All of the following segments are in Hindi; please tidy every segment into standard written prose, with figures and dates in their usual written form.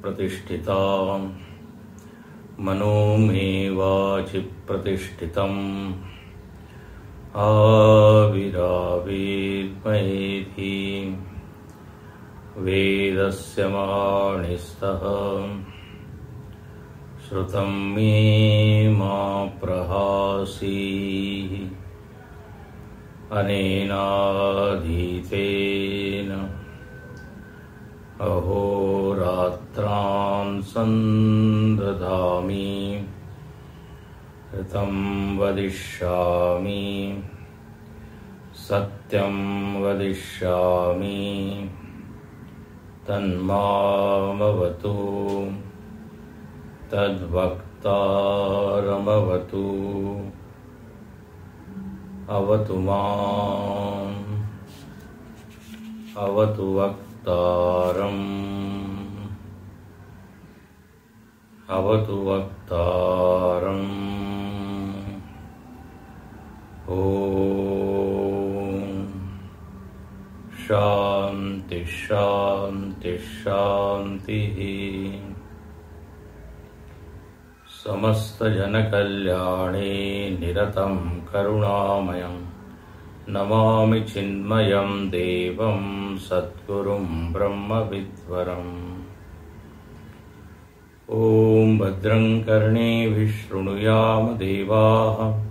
प्रतिष्ठिता मनो मे वाचि प्रतिष्ठितम् आविराविर्मयेति वेदस्य माणिस्तः श्रुतं मे मा प्रहासीः अनेनाधीतेन अहोरात्रान् सन्दधामि ऋतं वदिष्यामि सत्यं वदिष्यामि तन्मामवतु तद्वक्तारमवतु अवतु माम् अवतु वक्तारम् अवतु वक्तारम्। ओम शांति शांति शांति। समस्त जन कल्याणे निरतं करुणामयं नमामि चिन्मयं देवं सद्गुरुं ब्रह्मविद्वरम्। ओम भद्रं कर्णेभिः शृणुयाम देवाः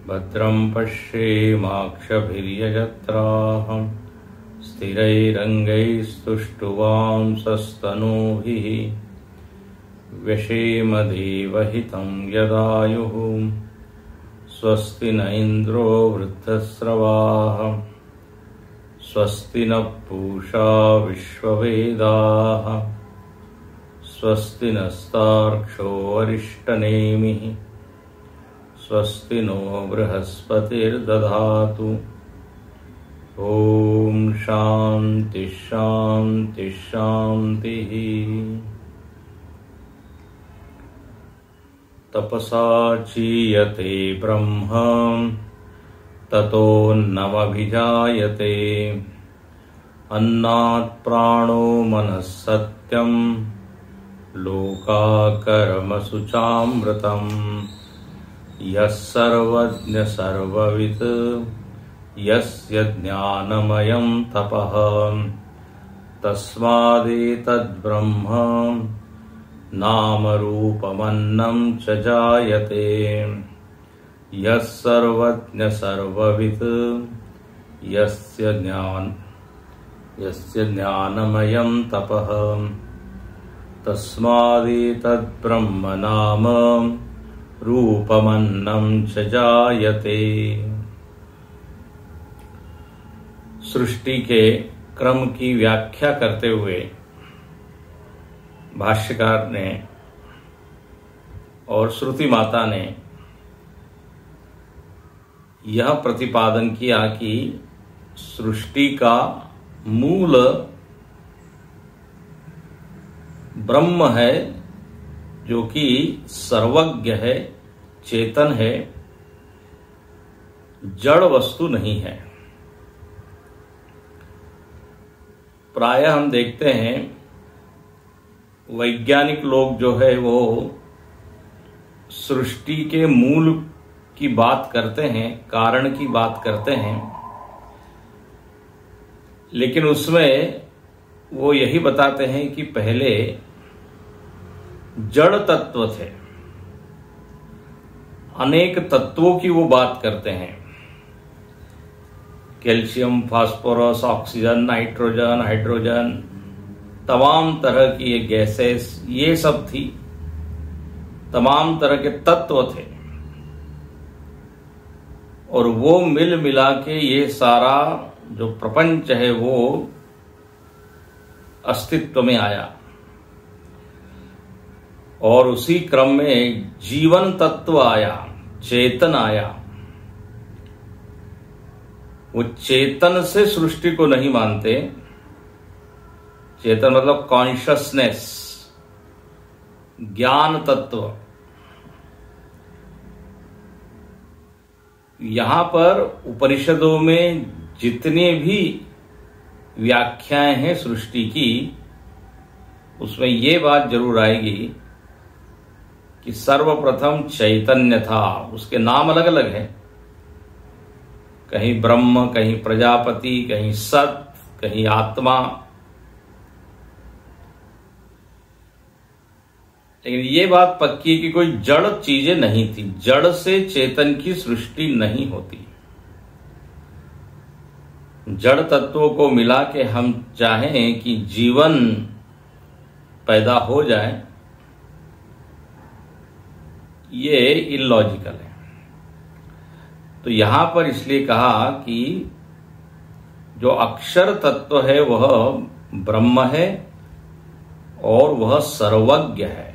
भद्रं पश्येमाक्षभिर्यजत्राः स्थिरैरङ्गैस्तुष्टुवांसस्तनूभिः व्यशेम देवहितं यदायुः। स्वस्ति न इन्द्रो वृद्धस्रवाः स्वस्ति नः पूषा विश्ववेदाः स्वस्ति नस्तार्क्ष्यो अरिष्टनेमिः स्वस्ति नो बृहस्पतिर्दधातु। ओम शांति शांति शांतिः। तपसा चीयते ब्रह्म ततोऽन्नमभिजायते अन्नात् प्राणो मनः सत्यं लोकाकर्मसु यः सर्वज्ञ सर्ववित् यस्य ज्ञानमयं तपः तस्मादेतद्ब्रह्म नामरूपमन्नं च जायते। यः सर्वज्ञ सर्ववित् यस्य ज्ञानमयं तपः तस्मादेतद्ब्रह्म नाम रूपमन्नं च जायते। सृष्टि के क्रम की व्याख्या करते हुए भाष्यकार ने और श्रुति माता ने यह प्रतिपादन किया कि सृष्टि का मूल ब्रह्म है जो कि सर्वज्ञ है, चेतन है, जड़ वस्तु नहीं है। प्रायः हम देखते हैं वैज्ञानिक लोग जो है वो सृष्टि के मूल की बात करते हैं, कारण की बात करते हैं, लेकिन उसमें वो यही बताते हैं कि पहले जड़ तत्व थे। अनेक तत्वों की वो बात करते हैं, calcium, phosphorus, oxygen, nitrogen, hydrogen, तमाम तरह की ये गैसेस, ये सब थी, तमाम तरह के तत्व थे और वो मिल मिला के ये सारा जो प्रपंच है वो अस्तित्व में आया। और उसी क्रम में जीवन तत्व आया, चेतन आया। वो चेतन से सृष्टि को नहीं मानते। चेतन मतलब कॉन्शियसनेस, ज्ञान तत्व। यहां पर उपनिषदों में जितने भी व्याख्याएं हैं सृष्टि की, उसमें ये बात जरूर आएगी कि सर्वप्रथम चैतन्य था। उसके नाम अलग अलग हैं, कहीं ब्रह्म, कहीं प्रजापति, कहीं सत, कहीं आत्मा। लेकिन ये बात पक्की है कि कोई जड़ चीजें नहीं थी। जड़ से चेतन की सृष्टि नहीं होती। जड़ तत्वों को मिला के हम चाहें कि जीवन पैदा हो जाए, ये इलॉजिकल है। तो यहां पर इसलिए कहा कि जो अक्षर तत्व है वह ब्रह्म है और वह सर्वज्ञ है।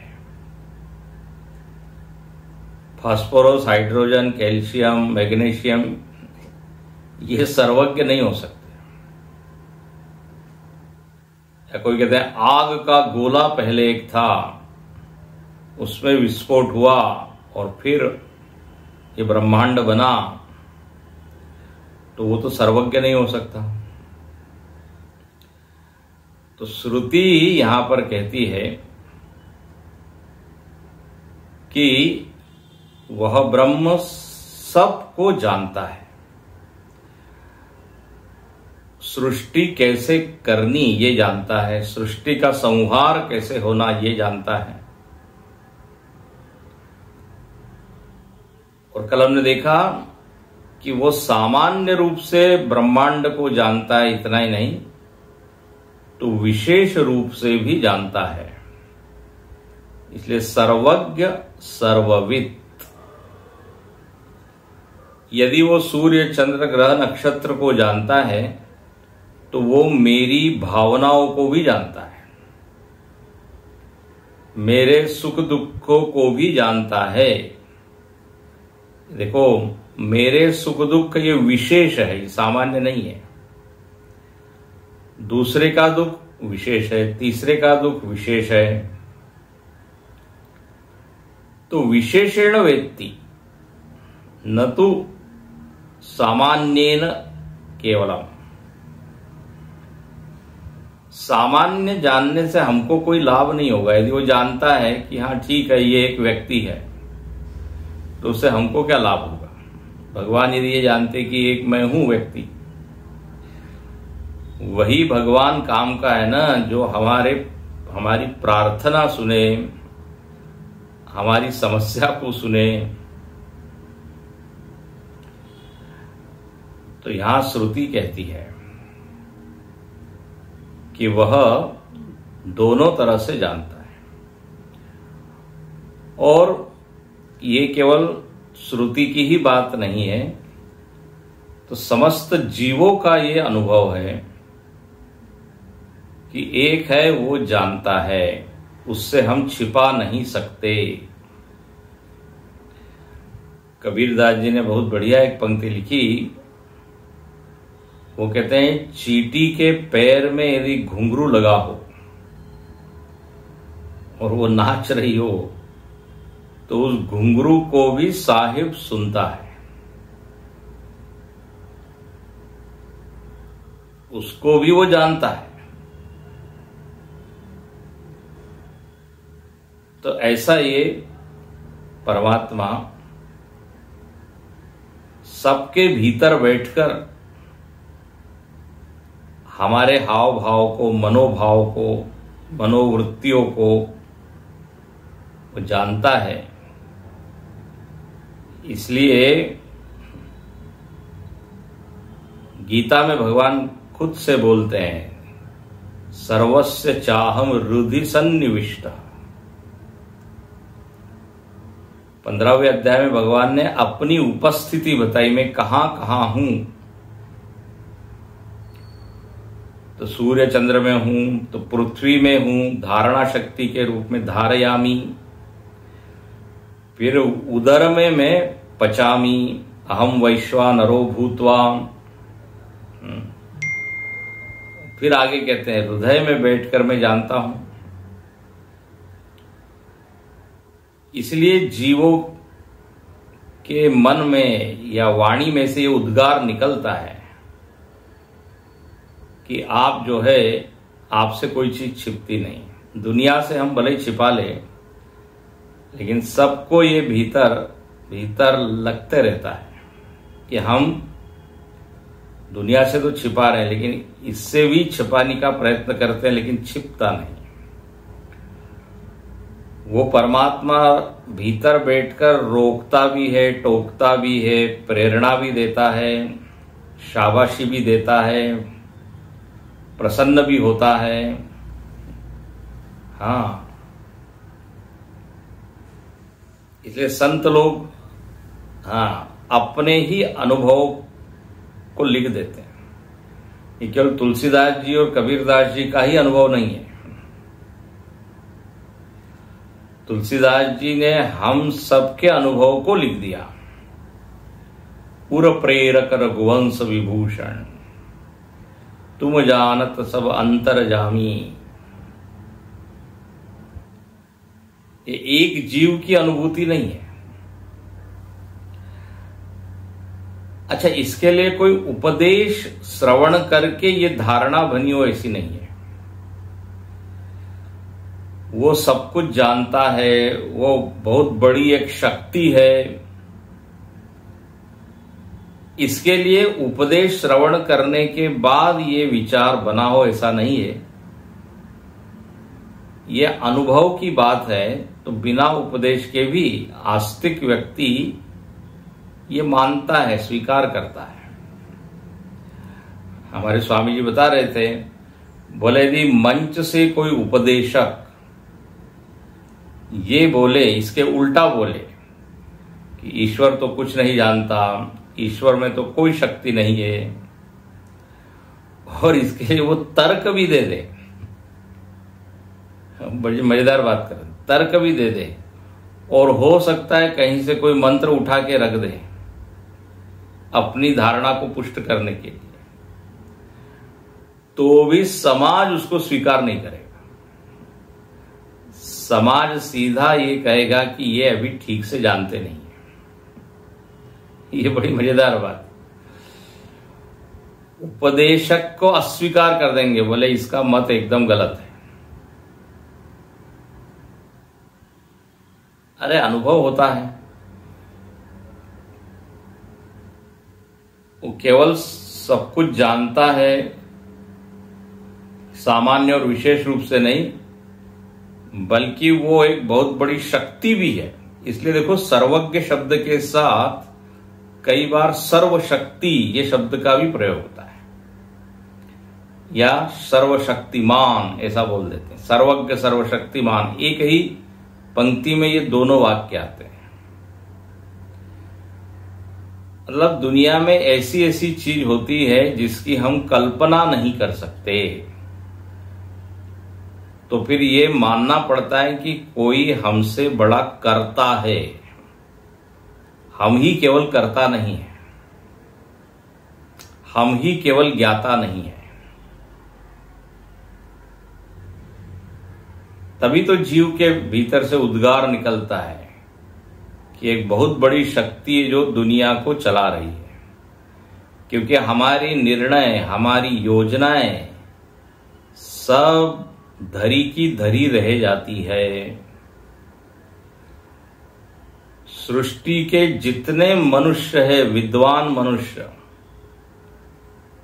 फास्फोरस, हाइड्रोजन, कैल्शियम, मैग्नीशियम ये सर्वज्ञ नहीं हो सकते। या कोई कहते हैं आग का गोला पहले एक था, उसमें विस्फोट हुआ और फिर ये ब्रह्मांड बना, तो वो तो सर्वज्ञ नहीं हो सकता। तो श्रुति यहां पर कहती है कि वह ब्रह्म सबको जानता है। सृष्टि कैसे करनी ये जानता है, सृष्टि का संहार कैसे होना ये जानता है। और कल हमने देखा कि वो सामान्य रूप से ब्रह्मांड को जानता है, इतना ही नहीं तो विशेष रूप से भी जानता है। इसलिए सर्वज्ञ सर्वविद। यदि वो सूर्य, चंद्र, ग्रह, नक्षत्र को जानता है तो वो मेरी भावनाओं को भी जानता है, मेरे सुख दुखों को भी जानता है। देखो, मेरे सुख दुख ये विशेष है, ये सामान्य नहीं है। दूसरे का दुख विशेष है, तीसरे का दुख विशेष है। तो विशेषेण वेत्ति न तो सामान्येन केवलम। सामान्य जानने से हमको कोई लाभ नहीं होगा। यदि वो जानता है कि हाँ ठीक है ये एक व्यक्ति है, तो उससे हमको क्या लाभ होगा। भगवान यदि ये जानते कि एक मैं हूं व्यक्ति, वही भगवान काम का है ना, जो हमारी प्रार्थना सुने, हमारी समस्या को सुने। तो यहां श्रुति कहती है कि वह दोनों तरह से जानता है। और ये केवल श्रुति की ही बात नहीं है, तो समस्त जीवों का ये अनुभव है कि एक है वो जानता है, उससे हम छिपा नहीं सकते। कबीरदास जी ने बहुत बढ़िया एक पंक्ति लिखी। वो कहते हैं चींटी के पैर में यदि घुंघरू लगा हो और वो नाच रही हो, तो उस घुंघरू को भी साहिब सुनता है, उसको भी वो जानता है। तो ऐसा ये परमात्मा सबके भीतर बैठकर हमारे हाव भाव को, मनोभाव को, मनोवृत्तियों को वो जानता है। इसलिए गीता में भगवान खुद से बोलते हैं, सर्वस्य चाहम हृदि सन्निविष्ट। 15वें अध्याय में भगवान ने अपनी उपस्थिति बताई, मैं कहां कहां हूं। तो सूर्य चंद्र में हूं, तो पृथ्वी में हूं, धारणा शक्ति के रूप में धारयामी। फिर उदर में मैं पचामी, अहम वैश्वानरो भूत्वा। फिर आगे कहते हैं हृदय में बैठकर मैं जानता हूं। इसलिए जीवों के मन में या वाणी में से ये उद्गार निकलता है कि आप जो है, आपसे कोई चीज छिपती नहीं। दुनिया से हम भले ही छिपा ले, लेकिन सबको ये भीतर भीतर लगते रहता है कि हम दुनिया से तो छिपा रहे हैं, लेकिन इससे भी छिपाने का प्रयत्न करते हैं, लेकिन छिपता नहीं। वो परमात्मा भीतर बैठकर रोकता भी है, टोकता भी है, प्रेरणा भी देता है, शाबाशी भी देता है, प्रसन्न भी होता है। हाँ, इसलिए संत लोग अपने ही अनुभव को लिख देते हैं। ये केवल तुलसीदास जी और कबीरदास जी का ही अनुभव नहीं है। तुलसीदास जी ने हम सबके अनुभव को लिख दिया। उर प्रेरक रघुवंश विभूषण, तुम जानत सब अंतर जामी। ये एक जीव की अनुभूति नहीं है। अच्छा, इसके लिए कोई उपदेश श्रवण करके ये धारणा बनी हो ऐसी नहीं है। वो सब कुछ जानता है, वो बहुत बड़ी एक शक्ति है। इसके लिए उपदेश श्रवण करने के बाद ये विचार बना हो ऐसा नहीं है। ये अनुभव की बात है, तो बिना उपदेश के भी आस्तिक व्यक्ति ये मानता है, स्वीकार करता है। हमारे स्वामी जी बता रहे थे, बोले यदि मंच से कोई उपदेशक ये बोले, इसके उल्टा बोले कि ईश्वर तो कुछ नहीं जानता, ईश्वर में तो कोई शक्ति नहीं है, और इसके लिए वो तर्क भी दे दे, बड़ी मजेदार बात करें, तर्क भी दे दे, और हो सकता है कहीं से कोई मंत्र उठा के रख दे अपनी धारणा को पुष्ट करने के लिए, तो भी समाज उसको स्वीकार नहीं करेगा। समाज सीधा ये कहेगा कि ये अभी ठीक से जानते नहीं है। ये बड़ी मजेदार बात। उपदेशक को अस्वीकार कर देंगे, बोले इसका मत एकदम गलत है। अरे अनुभव होता है, वो केवल सब कुछ जानता है, सामान्य और विशेष रूप से नहीं, बल्कि वो एक बहुत बड़ी शक्ति भी है। इसलिए देखो, सर्वज्ञ शब्द के साथ कई बार सर्वशक्ति ये शब्द का भी प्रयोग होता है, या सर्वशक्तिमान ऐसा बोल देते हैं। सर्वज्ञ सर्वशक्तिमान, एक ही पंक्ति में ये दोनों वाक्य आते हैं। मतलब दुनिया में ऐसी ऐसी चीज होती है जिसकी हम कल्पना नहीं कर सकते, तो फिर ये मानना पड़ता है कि कोई हमसे बड़ा करता है, हम ही केवल करता नहीं है, हम ही केवल ज्ञाता नहीं है। तभी तो जीव के भीतर से उद्गार निकलता है कि एक बहुत बड़ी शक्ति है जो दुनिया को चला रही है। क्योंकि हमारी निर्णय, हमारी योजनाएं सब धरी की धरी रह जाती है। सृष्टि के जितने मनुष्य है, विद्वान मनुष्य,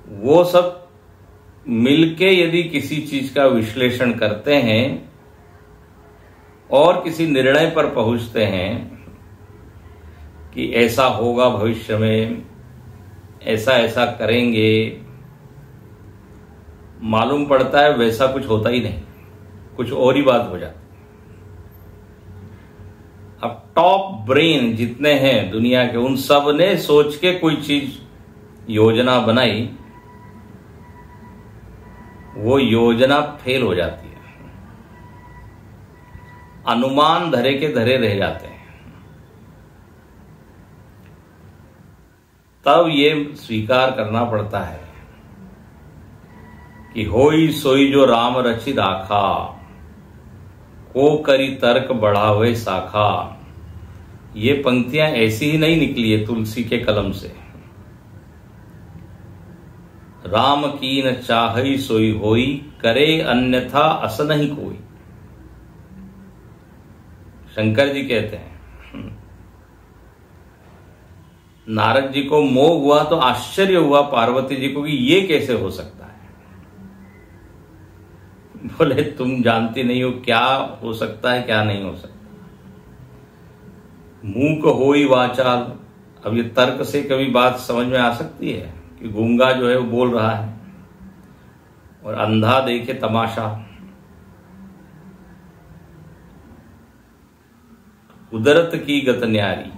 वो सब मिलके यदि किसी चीज का विश्लेषण करते हैं और किसी निर्णय पर पहुंचते हैं कि ऐसा होगा भविष्य में, ऐसा ऐसा करेंगे, मालूम पड़ता है वैसा कुछ होता ही नहीं, कुछ और ही बात हो जाती। अब टॉप ब्रेन जितने हैं दुनिया के, उन सब ने सोच के कोई चीज योजना बनाई, वो योजना फेल हो जाती है, अनुमान धरे के धरे रह जाते हैं। तब ये स्वीकार करना पड़ता है कि होई सोई जो राम रचि राखा, को करी तर्क बढ़ावे शाखा। ये पंक्तियां ऐसी ही नहीं निकली है तुलसी के कलम से। राम कीन चाहई सोई होई, करे अन्यथा अस नहीं कोई। शंकर जी कहते हैं नारद जी को मोह हुआ तो आश्चर्य हुआ पार्वती जी को कि ये कैसे हो सकता है। बोले तुम जानती नहीं हो क्या हो सकता है क्या नहीं हो सकता। मूक होई वाचाल। अब ये तर्क से कभी बात समझ में आ सकती है कि गूंगा जो है वो बोल रहा है और अंधा देखे तमाशा। कुदरत की गत न्यारी।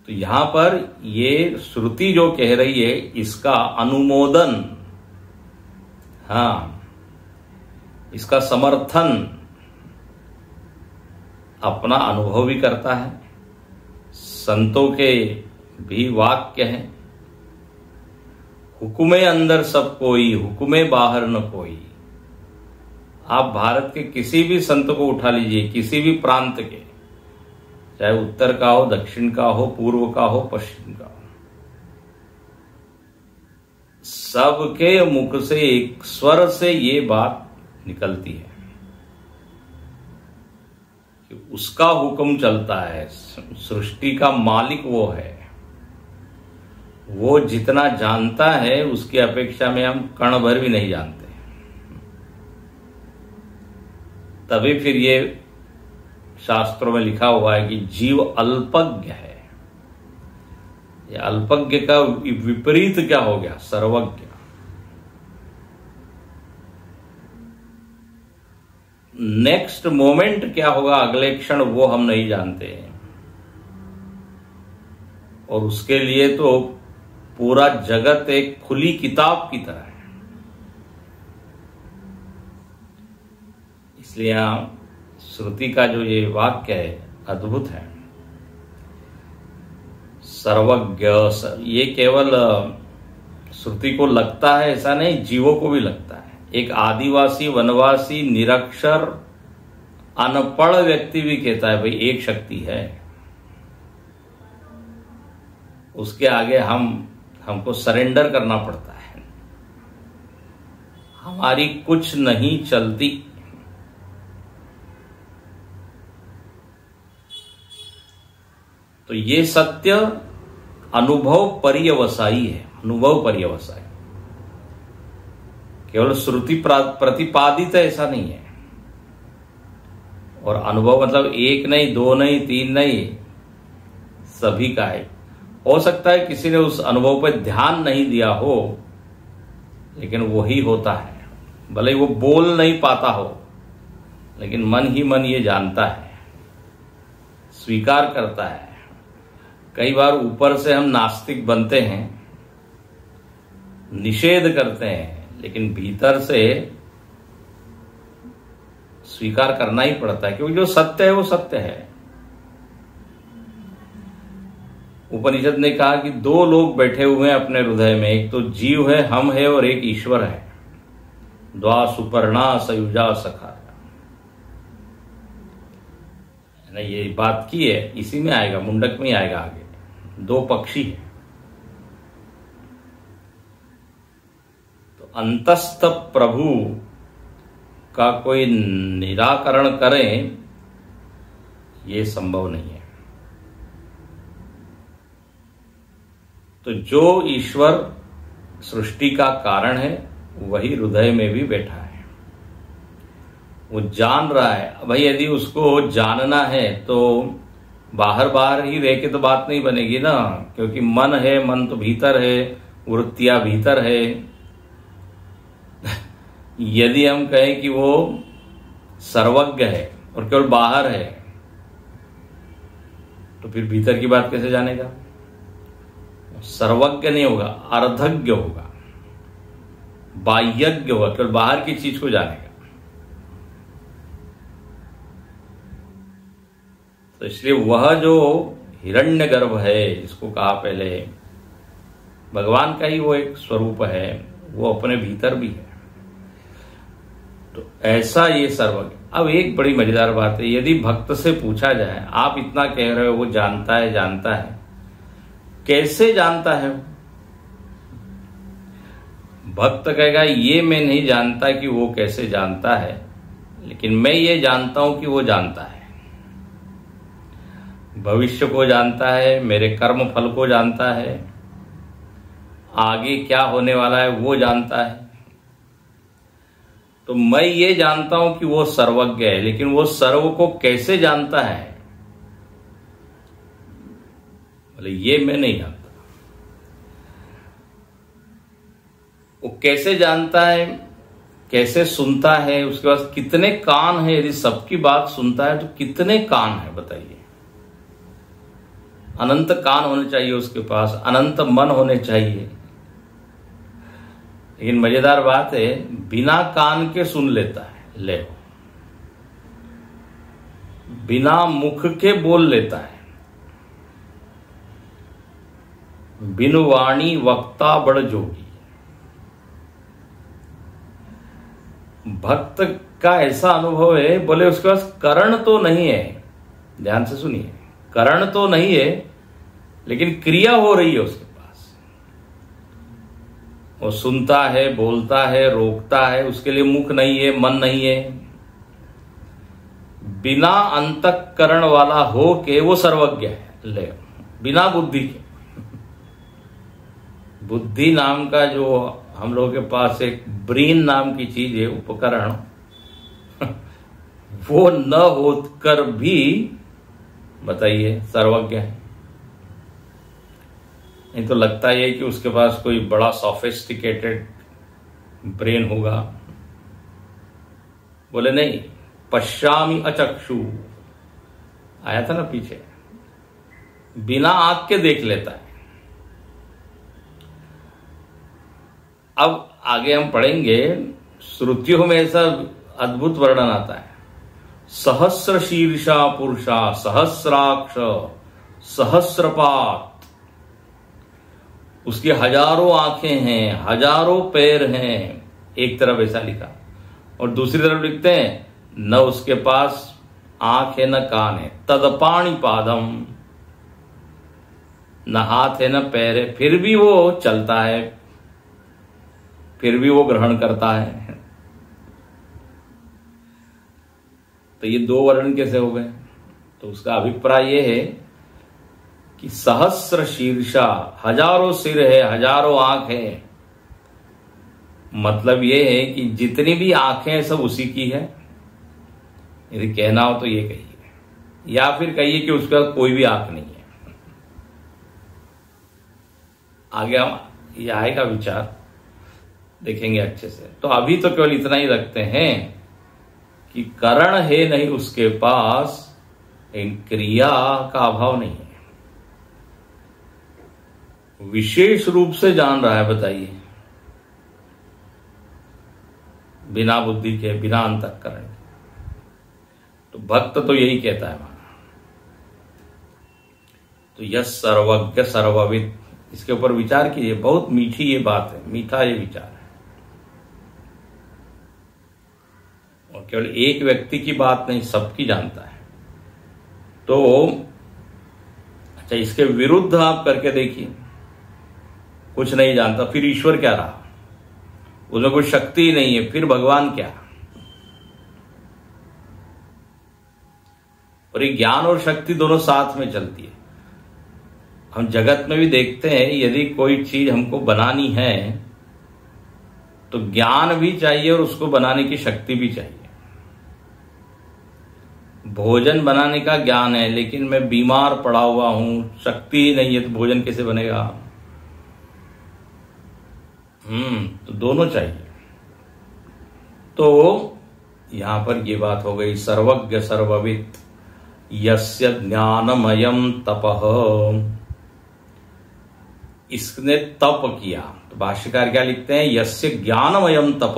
तो यहां पर ये श्रुति जो कह रही है इसका अनुमोदन, हाँ, इसका समर्थन अपना अनुभव भी करता है। संतों के भी वाक्य हैं, हुक्मे अंदर सब कोई हुक्मे बाहर न कोई। आप भारत के किसी भी संत को उठा लीजिए, किसी भी प्रांत के, चाहे उत्तर का हो, दक्षिण का हो, पूर्व का हो, पश्चिम का हो, सबके मुख से एक स्वर से ये बात निकलती है कि उसका हुक्म चलता है। सृष्टि का मालिक वो है, वो जितना जानता है उसकी अपेक्षा में हम कण भर भी नहीं जानते। तभी फिर ये शास्त्रों में लिखा हुआ है कि जीव अल्पज्ञ है। ये अल्पज्ञ का विपरीत क्या हो गया? सर्वज्ञ। नेक्स्ट मोमेंट क्या होगा अगले क्षण वो हम नहीं जानते हैं, और उसके लिए तो पूरा जगत एक खुली किताब की तरह है। इसलिए यहां श्रुति का जो ये वाक्य है अद्भुत है। सर्वज्ञ, ये केवल श्रुति को लगता है ऐसा नहीं, जीवों को भी लगता है। एक आदिवासी, वनवासी, निरक्षर, अनपढ़ व्यक्ति भी कहता है भाई एक शक्ति है, उसके आगे हमको सरेंडर करना पड़ता है, हमारी कुछ नहीं चलती। तो ये सत्य अनुभव पर्यवसायी है, अनुभव पर्यवसायी, केवल श्रुति प्रतिपादित है ऐसा नहीं है। और अनुभव मतलब एक नहीं, दो नहीं, तीन नहीं, सभी का है। हो सकता है किसी ने उस अनुभव पर ध्यान नहीं दिया हो, लेकिन वही होता है। भले वो बोल नहीं पाता हो, लेकिन मन ही मन ये जानता है, स्वीकार करता है। कई बार ऊपर से हम नास्तिक बनते हैं, निषेध करते हैं, लेकिन भीतर से स्वीकार करना ही पड़ता है, क्योंकि जो सत्य है वो सत्य है। उपनिषद ने कहा कि दो लोग बैठे हुए हैं अपने हृदय में, एक तो जीव है, हम है, और एक ईश्वर है। द्वा सुपर्णा सयुजा सखा, ये बात की है, इसी में आएगा, मुंडक में ही आएगा आगे। दो पक्षी है, तो अंतस्थ प्रभु का कोई निराकरण करें ये संभव नहीं है। तो जो ईश्वर सृष्टि का कारण है वही हृदय में भी बैठा है, वो जान रहा है। भाई यदि उसको जानना है तो बाहर बाहर ही रह के तो बात नहीं बनेगी ना, क्योंकि मन है, मन तो भीतर है, वृत्तियां भीतर है। यदि हम कहें कि वो सर्वज्ञ है और केवल बाहर है, तो फिर भीतर की बात कैसे जानेगा? सर्वज्ञ नहीं होगा, अर्धज्ञ होगा, बाह्यज्ञ होगा, केवल बाहर की चीज को जानेगा। तो इसलिए वह जो हिरण्यगर्भ है, जिसको कहा पहले भगवान का ही वो एक स्वरूप है, वो अपने भीतर भी है। तो ऐसा ये सर्वज्ञ। अब एक बड़ी मजेदार बात है, यदि भक्त से पूछा जाए, आप इतना कह रहे हो वो जानता है, जानता है, कैसे जानता है? भक्त कहेगा ये मैं नहीं जानता कि वो कैसे जानता है, लेकिन मैं ये जानता हूं कि वो जानता है, भविष्य को जानता है, मेरे कर्म फल को जानता है, आगे क्या होने वाला है वो जानता है। तो मैं ये जानता हूं कि वो सर्वज्ञ है, लेकिन वो सर्व को कैसे जानता है बोले ये मैं नहीं जानता। वो कैसे जानता है, कैसे सुनता है, उसके पास कितने कान है, यदि सबकी बात सुनता है तो कितने कान है बताइए। अनंत कान होने चाहिए उसके पास, अनंत मन होने चाहिए। लेकिन मजेदार बात है, बिना कान के सुन लेता है, ले बिना मुख के बोल लेता है। बिनु वाणी वक्ता बड़ जोगी। भक्त का ऐसा अनुभव है, बोले उसके पास करण तो नहीं है, ध्यान से सुनिए, करण तो नहीं है लेकिन क्रिया हो रही है उसके पास। वो सुनता है, बोलता है, रोकता है, उसके लिए मुख नहीं है, मन नहीं है। बिना अंतःकरण वाला हो के वो सर्वज्ञ है, ले बिना बुद्धि के। बुद्धि नाम का जो हम लोगों के पास एक ब्रेन नाम की चीज है, उपकरण, वो न होकर भी बताइए सर्वज्ञ है। नहीं तो लगता है कि उसके पास कोई बड़ा सोफिस्टिकेटेड ब्रेन होगा। बोले नहीं, पश्यामि अचक्षु आया था ना पीछे, बिना आंख के देख लेता है। अब आगे हम पढ़ेंगे, श्रुतियों में ऐसा अद्भुत वर्णन आता है, सहस्र शीर्षा पुरुषा सहस्राक्ष सहस्रपात, उसकी हजारों आंखें हैं, हजारों पैर हैं, एक तरफ ऐसा लिखा, और दूसरी तरफ लिखते हैं न उसके पास आंख है न कान है, तदपाणि पादम, न हाथ है न पैर है, फिर भी वो चलता है, फिर भी वो ग्रहण करता है। तो ये दो वर्णन कैसे हो गए? तो उसका अभिप्राय ये है कि सहस्र शीर्षा, हजारों सिर है, हजारों आंख है, मतलब ये है कि जितनी भी आंखें हैं सब उसी की है। यदि कहना हो तो ये कहिए, या फिर कहिए कि उसका कोई भी आंख नहीं है। आगे हम ये आएगा विचार, देखेंगे अच्छे से। तो अभी तो केवल इतना ही रखते हैं कि करण है नहीं उसके पास, इन क्रिया का अभाव नहीं है, विशेष रूप से जान रहा है, बताइए, बिना बुद्धि के, बिना अंतःकरण के। तो भक्त तो यही कहता है माना। तो यह सर्वज्ञ सर्वविद, इसके ऊपर विचार कीजिए, बहुत मीठी ये बात है, मीठा ये विचार है, और केवल एक व्यक्ति की बात नहीं, सबकी जानता है। तो अच्छा, इसके विरुद्ध आप करके देखिए, कुछ नहीं जानता, फिर ईश्वर क्या रहा? उसमें कोई शक्ति ही नहीं है, फिर भगवान क्या? और ये ज्ञान और शक्ति दोनों साथ में चलती है। हम जगत में भी देखते हैं, यदि कोई चीज हमको बनानी है तो ज्ञान भी चाहिए और उसको बनाने की शक्ति भी चाहिए। भोजन बनाने का ज्ञान है, लेकिन मैं बीमार पड़ा हुआ हूं, शक्ति ही नहीं है, तो भोजन कैसे बनेगा? तो दोनों चाहिए। तो यहां पर ये बात हो गई, सर्वज्ञ सर्वविद यस्य ज्ञानमयम तपः, इसने तप किया। तो भाष्यकार क्या लिखते हैं? यस्य ज्ञानमयम तप,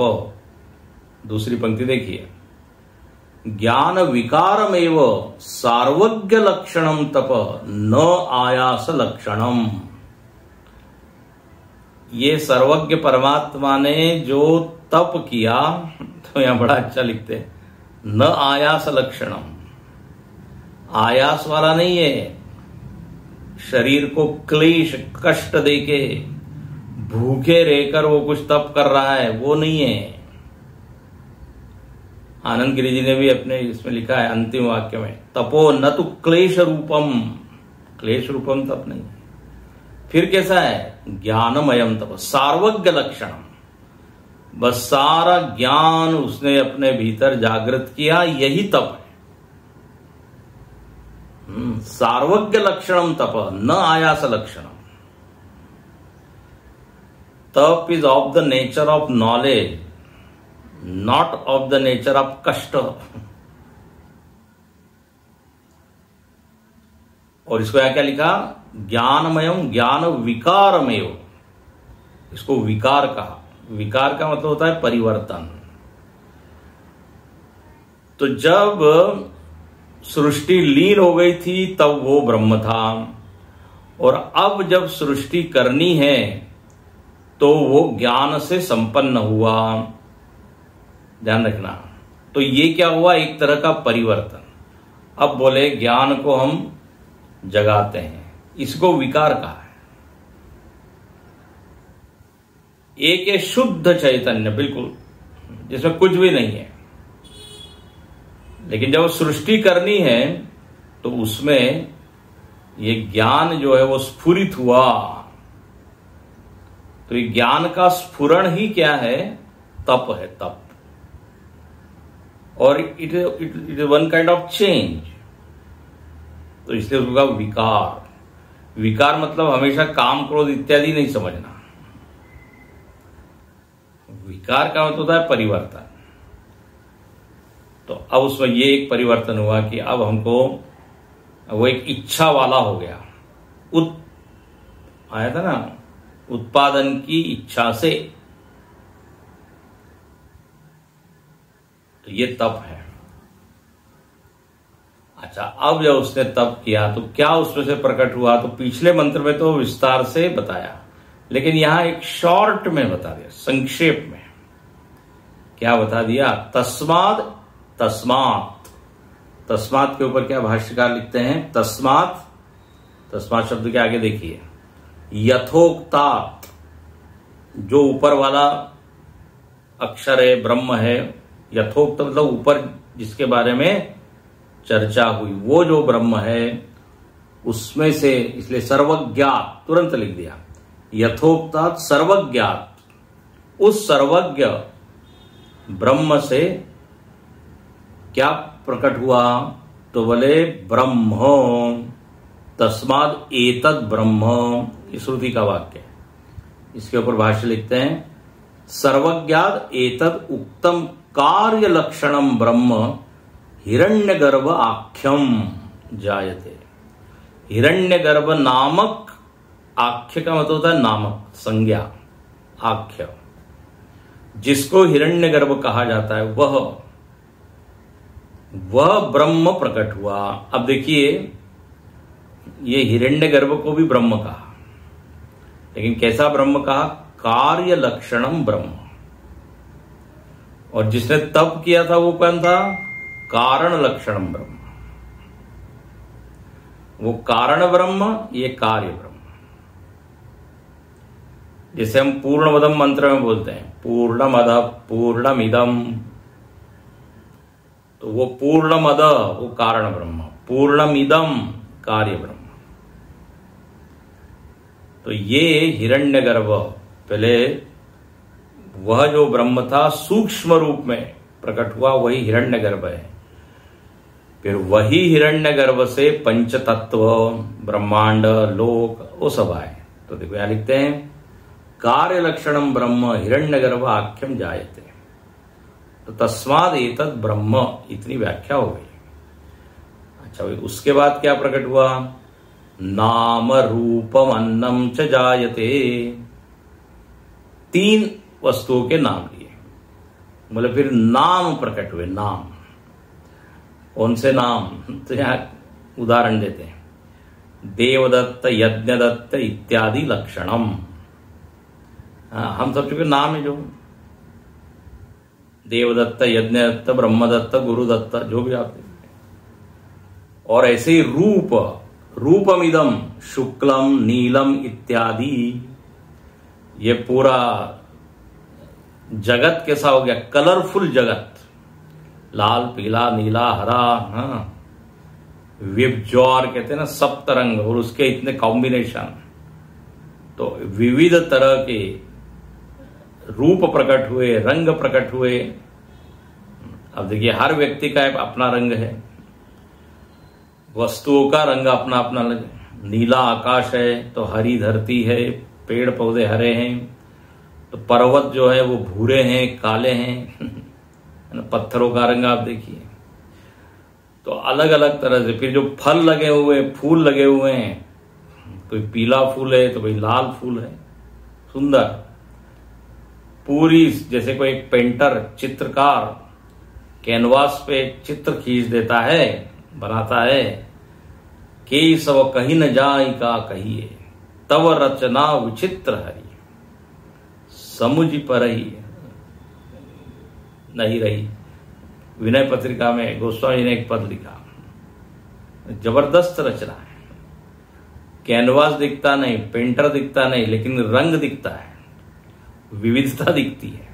दूसरी पंक्ति देखिए, ज्ञान विकारमेव सार्वज्ञ लक्षणम तप न आयास लक्षणम। ये सर्वज्ञ परमात्मा ने जो तप किया, तो यहां बड़ा अच्छा लिखते हैं, न आयास लक्षणम, आयास वाला नहीं है, शरीर को क्लेश कष्ट देके भूखे रहकर वो कुछ तप कर रहा है, वो नहीं है। आनंद गिरि जी ने भी अपने इसमें लिखा है अंतिम वाक्य में, तपो न तो क्लेश रूपम, क्लेश रूपम तप नहीं। फिर कैसा है, ज्ञानमयम तप, सार्वज्ञ लक्षणम, बस सारा ज्ञान उसने अपने भीतर जागृत किया, यही तप है। सार्वज्ञ लक्षणम तप, न आयास लक्षणम। तप is of the nature of knowledge, not of the nature of कष्ट। और इसको यहां क्या लिखा, ज्ञानमयम ज्ञान विकारमेव, इसको विकार कहा। विकार का मतलब होता है परिवर्तन। तो जब सृष्टि लीन हो गई थी तब वो ब्रह्म था, और अब जब सृष्टि करनी है तो वो ज्ञान से संपन्न हुआ। ध्यान रखना। तो ये क्या हुआ, एक तरह का परिवर्तन। अब बोले ज्ञान को हम जगाते हैं, इसको विकार कहा है। एक है शुद्ध चैतन्य, बिल्कुल जिसमें कुछ भी नहीं है, लेकिन जब सृष्टि करनी है तो उसमें ये ज्ञान जो है वो स्फुरित हुआ। तो ये ज्ञान का स्फुरण ही क्या है, तप है, तप। और it is one kind of change. तो इसलिए उसका विकार, विकार मतलब हमेशा काम क्रोध इत्यादि नहीं समझना। विकार का मतलब होता है परिवर्तन। तो अब उसमें ये एक परिवर्तन हुआ कि अब हमको वो एक इच्छा वाला हो गया। आया था ना, उत्पादन की इच्छा से। तो ये तप है। अच्छा, अब जब उसने तप किया तो क्या उसमें से प्रकट हुआ, तो पिछले मंत्र में तो विस्तार से बताया, लेकिन यहां एक शॉर्ट में बता दिया, संक्षेप में। क्या बता दिया, तस्मात्, तस्मात्, तस्मात् के ऊपर क्या भाष्यकार लिखते हैं, तस्मात्, तस्मात् शब्द के आगे देखिए, यथोक्तात्, जो ऊपर वाला अक्षर है, ब्रह्म है, यथोक्त मतलब ऊपर जिसके बारे में चर्चा हुई, वो जो ब्रह्म है उसमें से, इसलिए सर्वज्ञात तुरंत लिख दिया, यथोक्तात् सर्वज्ञात, उस सर्वज्ञ ब्रह्म से क्या प्रकट हुआ, तो बोले ब्रह्म, तस्माद् एतद् ब्रह्म, श्रुति का वाक्य। इसके ऊपर भाष्य लिखते हैं, सर्वज्ञात एतद् उक्तम कार्य लक्षणम ब्रह्म हिरण्यगर्भ आख्यम जायते। हिरण्यगर्भ नामक, आख्य का मतलब होता है नामक, संज्ञा, आख्य, जिसको हिरण्यगर्भ कहा जाता है, वह ब्रह्म प्रकट हुआ। अब देखिए, ये हिरण्यगर्भ को भी ब्रह्म कहा, लेकिन कैसा ब्रह्म कहा, कार्य लक्षणम ब्रह्म। और जिसने तप किया था वो कौन था, कारण लक्षणम ब्रह्म। वो कारण ब्रह्म, ये कार्य ब्रह्म। जैसे हम पूर्णमदम मंत्र में बोलते हैं, पूर्णमद पूर्णमिदम, तो वो पूर्णमद वो कारण ब्रह्म, पूर्णमिदम कार्य ब्रह्म। तो ये हिरण्यगर्भ, पहले वह जो ब्रह्म था सूक्ष्म रूप में प्रकट हुआ, वही हिरण्यगर्भ है। फिर वही हिरण्यगर्भ से पंच तत्व, ब्रह्मांड, लोक, वो सब आए। तो देखो यहां लिखते हैं, कार्य लक्षणम ब्रह्म हिरण्यगर्भ आख्यम जायते। तो तस्माद् एतद् ब्रह्म, इतनी व्याख्या हो गई। अच्छा, उसके बाद क्या प्रकट हुआ, नाम रूपम अन्नम च जायते। 3 वस्तुओं के नाम लिए, बोले फिर नाम प्रकट हुए। नाम कौन से नाम, तो यहां उदाहरण देते हैं, देवदत्त, यज्ञदत्त इत्यादि लक्षणम। हम सब चुके नाम है, जो देवदत्त, यज्ञदत्त, ब्रह्मदत्त, गुरुदत्त, जो भी आप देखते हैं। और ऐसे ही रूप, रूपमिदम शुक्लम नीलम इत्यादि, ये पूरा जगत कैसा हो गया, कलरफुल जगत। लाल, पीला, नीला, हरा, हाँ, विबज्वार कहते हैं ना, सप्तरंग, और उसके इतने कॉम्बिनेशन। तो विविध तरह के रूप प्रकट हुए, रंग प्रकट हुए। अब देखिए, हर व्यक्ति का एक अपना रंग है, वस्तुओं का रंग अपना अपना अलग। नीला आकाश है तो हरी धरती है, पेड़ पौधे हरे हैं, तो पर्वत जो है वो भूरे हैं, काले हैं। पत्थरों का रंग आप देखिए। तो अलग अलग तरह से। फिर जो फल लगे हुए, फूल लगे हुए हैं, कोई पीला फूल है तो कोई लाल फूल है, सुंदर। पूरी जैसे कोई पेंटर, चित्रकार कैनवास पे चित्र खींच देता है, बनाता है। के सब कहीं न जाई का कहिए, तव रचना विचित्र हरी, समुझ पर ही नहीं रही। विनय पत्रिका में गोस्वामी ने एक पद लिखा, जबरदस्त रचना है। कैनवास दिखता नहीं, पेंटर दिखता नहीं, लेकिन रंग दिखता है, विविधता दिखती है।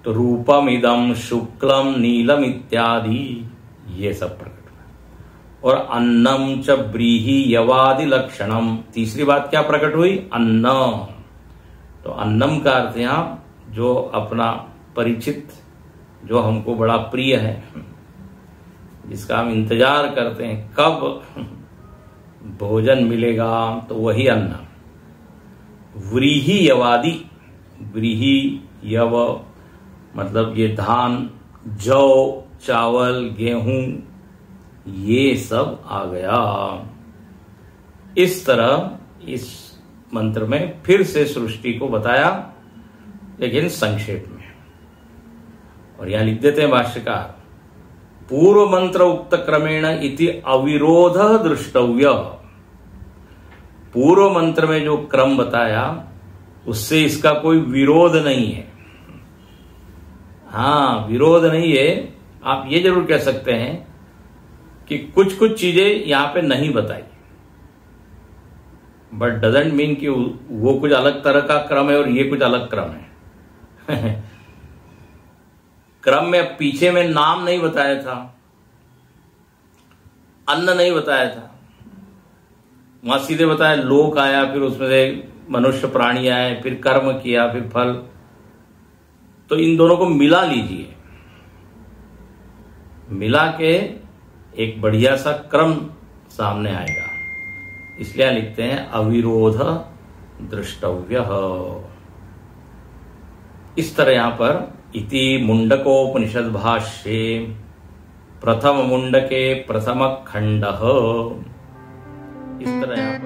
तो रूपम इदम शुक्लम नीलम इत्यादि ये सब प्रकट हुआ। और अन्नम च ब्रीहि यवादि लक्षणम, तीसरी बात क्या प्रकट हुई? अन्न। तो अन्नम का अर्थ यहां जो अपना परिचित, जो हमको बड़ा प्रिय है, जिसका हम इंतजार करते हैं कब भोजन मिलेगा, तो वही अन्न। व्रीहि यवादि, व्रीहि यव मतलब ये धान, जौ, चावल, गेहूं, ये सब आ गया। इस तरह इस मंत्र में फिर से सृष्टि को बताया, लेकिन संक्षेप में। और यहां लिख देते हैं भाष्यकार, पूर्व मंत्र उक्त क्रमेण इति अविरोध दृष्टव्य। पूर्व मंत्र में जो क्रम बताया उससे इसका कोई विरोध नहीं है। हाँ, विरोध नहीं है। आप ये जरूर कह सकते हैं कि कुछ कुछ चीजें यहां पे नहीं बताई, बट डजंट मीन कि वो कुछ अलग तरह का क्रम है और ये कुछ अलग क्रम है। क्रम में पीछे में नाम नहीं बताया था, अन्न नहीं बताया था, वहां सीधे बताया लोक आया, फिर उसमें से मनुष्य प्राणी आए, फिर कर्म किया, फिर फल। तो इन दोनों को मिला लीजिए, मिला के एक बढ़िया सा क्रम सामने आएगा। इसलिए लिखते हैं अविरोध दृष्टव्य। इस तरह यहां पर इति मुंडकोपनिषद भाष्ये प्रथम मुंडके प्रथम खंड, इस तरह